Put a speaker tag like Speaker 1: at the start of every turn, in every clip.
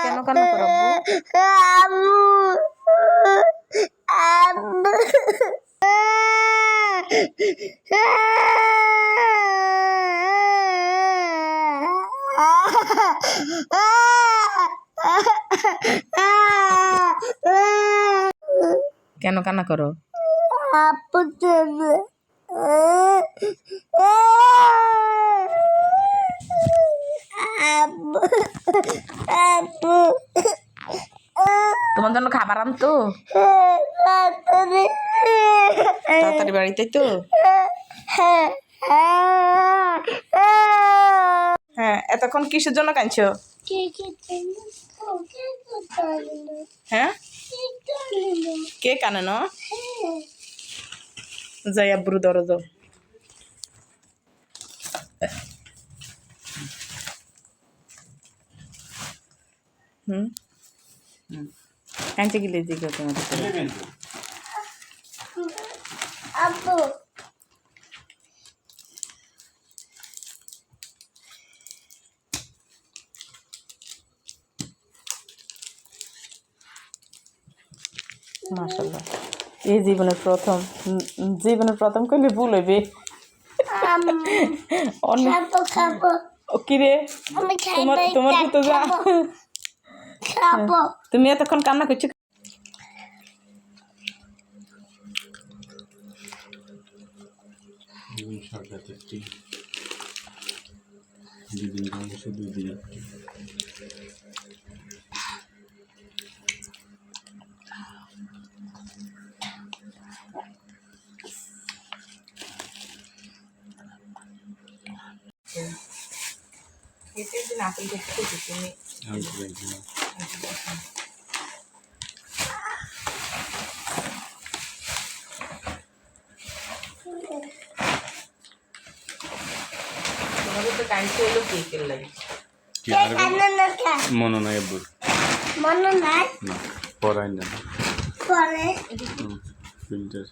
Speaker 1: কেন কান্না করো কেন কান্না করো তোমার জন্য খাবার আনতো তাড়াতাড়ি বাড়িতে তো হ্যাঁ এতক্ষণ কিসের জন্য কাঁদছো হ্যাঁ কে কানে না যাই আব্বুর ধরো যাও কাঁচে গিলে দিকে তোমাদের
Speaker 2: আব্বু
Speaker 1: মাশাআল্লাহ এই জীবনের প্রথম করলে ভুল হইবে
Speaker 2: খাবো
Speaker 1: কিরে
Speaker 2: আমি
Speaker 1: তোমার তো যা
Speaker 2: খাবো
Speaker 1: তুমি এতক্ষণ কান্না করছো আপেল দেখতে তুমি তোমাদের তো কাঁদছে হলো কেকের লাগে
Speaker 3: মনে নাই আব্বুর
Speaker 2: মনে নাই
Speaker 3: না পড়াই না
Speaker 2: পরে
Speaker 3: ফিল্টার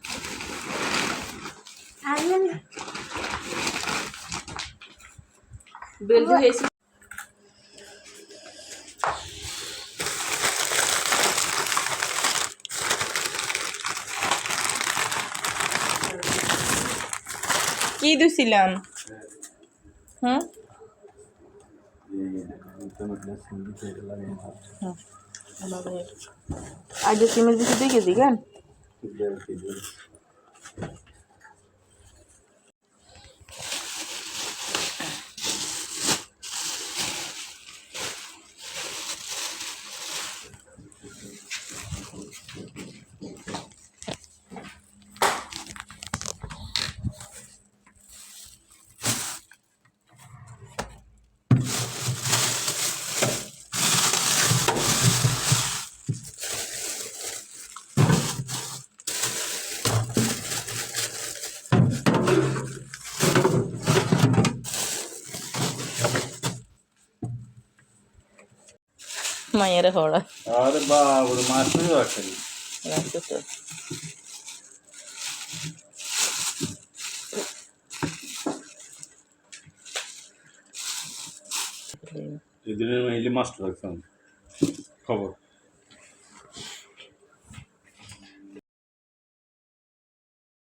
Speaker 1: বেলদি হয়েছে কি দিছিলাম হুম আজ সিমের বেশি 2 কেজি কেন মায়ের হড়া
Speaker 3: আরে বাবা মাছ নিয়ে আসেনি
Speaker 1: রাখতো তো
Speaker 3: এদিনের মাইলে মাছ রাখতাম খবর